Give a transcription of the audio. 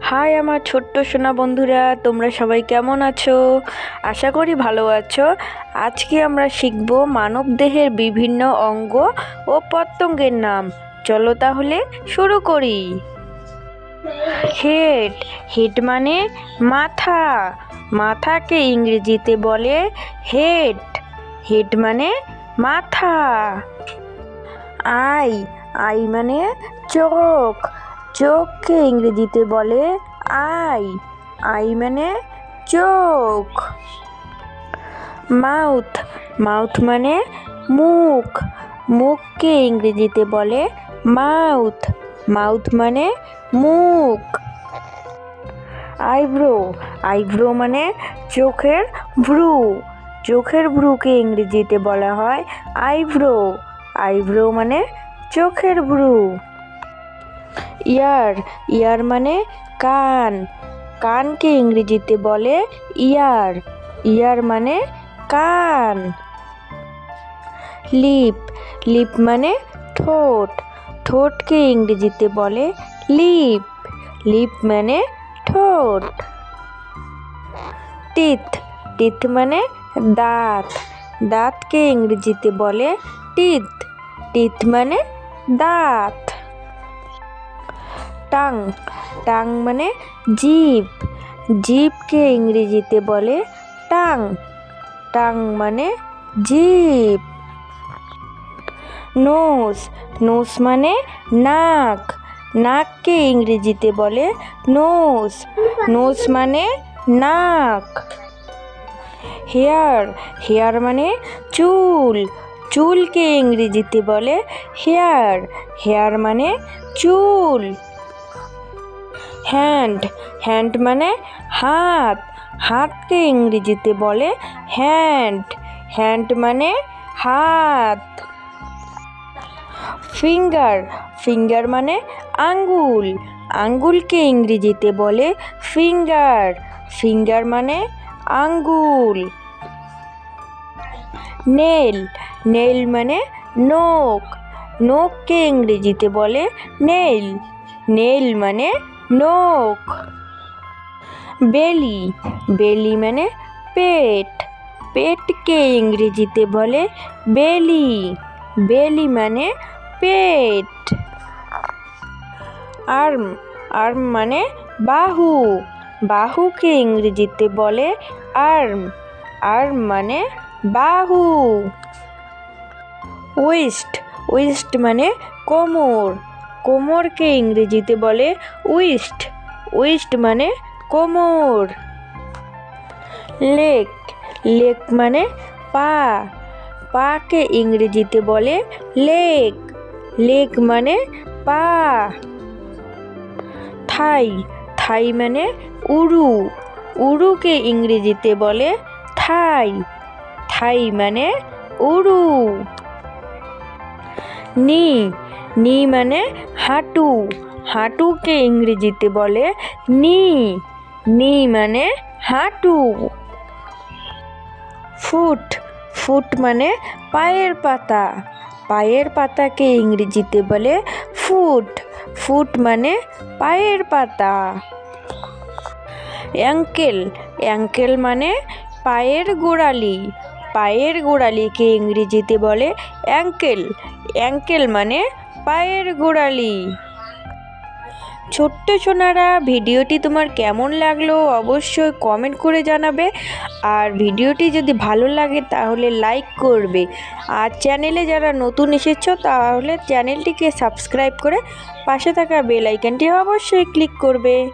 High আমার ছোট্ট সোনা বন্ধুরা, তোমরা সবাই কেমন আছো? আশা করি ভালো আছো। আজকে আমরা শিখব মানবদেহের বিভিন্ন অঙ্গ ও প্রত্যঙ্গের নাম। চলো তাহলে শুরু করি। হেড। হেড মানে মাথা। মাথাকে ইংরেজিতে বলে হেড। হেড মানে মাথা। আই। আই মানে চোখ। চোখকে ইংরেজিতে বলে আই। আই মানে চোখ। মাউথ। মাউথ মানে মুখ। মুখকে ইংরেজিতে বলে মাউথ। মাউথ মানে মুখ। আইব্রো। আইব্রো মানে চোখের ভ্রু। চোখের ভ্রুকে ইংরেজিতে বলা হয় আইব্রো। আইব্রো মানে চোখের ভ্রু। ইয়ার। ইয়ার মানে কান। কানকে ইংরেজিতে বলে ইয়ার। ইয়ার মানে কান। লিপ। লিপ মানে ঠোঁট। ঠোঁটকে ইংরেজিতে বলে লিপ। লিপ মানে ঠোঁট। টিথ। টিথ মানে দাঁত। দাঁতকে ইংরেজিতে বলে টিথ। টিথ মানে দাঁত। টাং। টাং মানে জিভ। জিভকে ইংরেজিতে বলে টাং। টাং মানে জিভ। নোজ। নোজ মানে নাক। নাককে ইংরেজিতে বলে নোজ। নোজ মানে নাক। হেয়ার। হেয়ার মানে চুল। চুলকে ইংরেজিতে বলে হেয়ার। হেয়ার মানে চুল। হ্যান্ড। হ্যান্ড মানে হাত। হাতকে ইংরেজিতে বলে হ্যান্ড। হ্যান্ড মানে হাত। ফিঙ্গার। ফিঙ্গার মানে আঙ্গুল। আঙ্গুলকে ইংরেজিতে বলে ফিঙ্গার। ফিঙ্গার মানে আঙ্গুল। নেল। নেল মানে নখ। নখকে ইংরেজিতে বলে নেল। নেল মানে নখ। বেলি। বেলি মানে পেট। পেটকে ইংরেজিতে বলে বেলি। বেলি মানে পেট। আর্ম। আর্ম মানে বাহু। বাহুকে ইংরেজিতে বলে আর্ম। আর্ম মানে বাহু। উইস্ট। উইস্ট মানে কোমর। কোমরকে ইংরেজিতে বলে উইস্ট। উইস্ট মানে কোমর। লেগ। লেগ মানে পা। পাকে ইংরেজিতে বলে লেগ। লেগ মানে পা। থাই। থাই মানে উরু। উরুকে ইংরেজিতে বলে থাই। থাই মানে উরু। নি। নি মানে হাঁটু। হাঁটুকে ইংরেজিতে বলে নি। নি মানে হাঁটু। ফুট। ফুট মানে পায়ের পাতা। পায়ের পাতাকে ইংরেজিতে বলে ফুট। ফুট মানে পায়ের পাতা। অ্যাঙ্কেল। অ্যাঙ্কেল মানে পায়ের গোড়ালি। পায়ের গোড়ালিকে ইংরেজিতে বলে অ্যাঙ্কেল। অ্যাঙ্কেল মানে পায়ের গোড়ালি। ছোট্ট সোনারা, ভিডিওটি তোমার কেমন লাগলো অবশ্যই কমেন্ট করে জানাবে। আর ভিডিওটি যদি ভালো লাগে তাহলে লাইক করবে। আর চ্যানেলে যারা নতুন এসেছো তাহলে চ্যানেলটিকে সাবস্ক্রাইব করে পাশে থাকা বেল আইকনটি অবশ্যই ক্লিক করবে।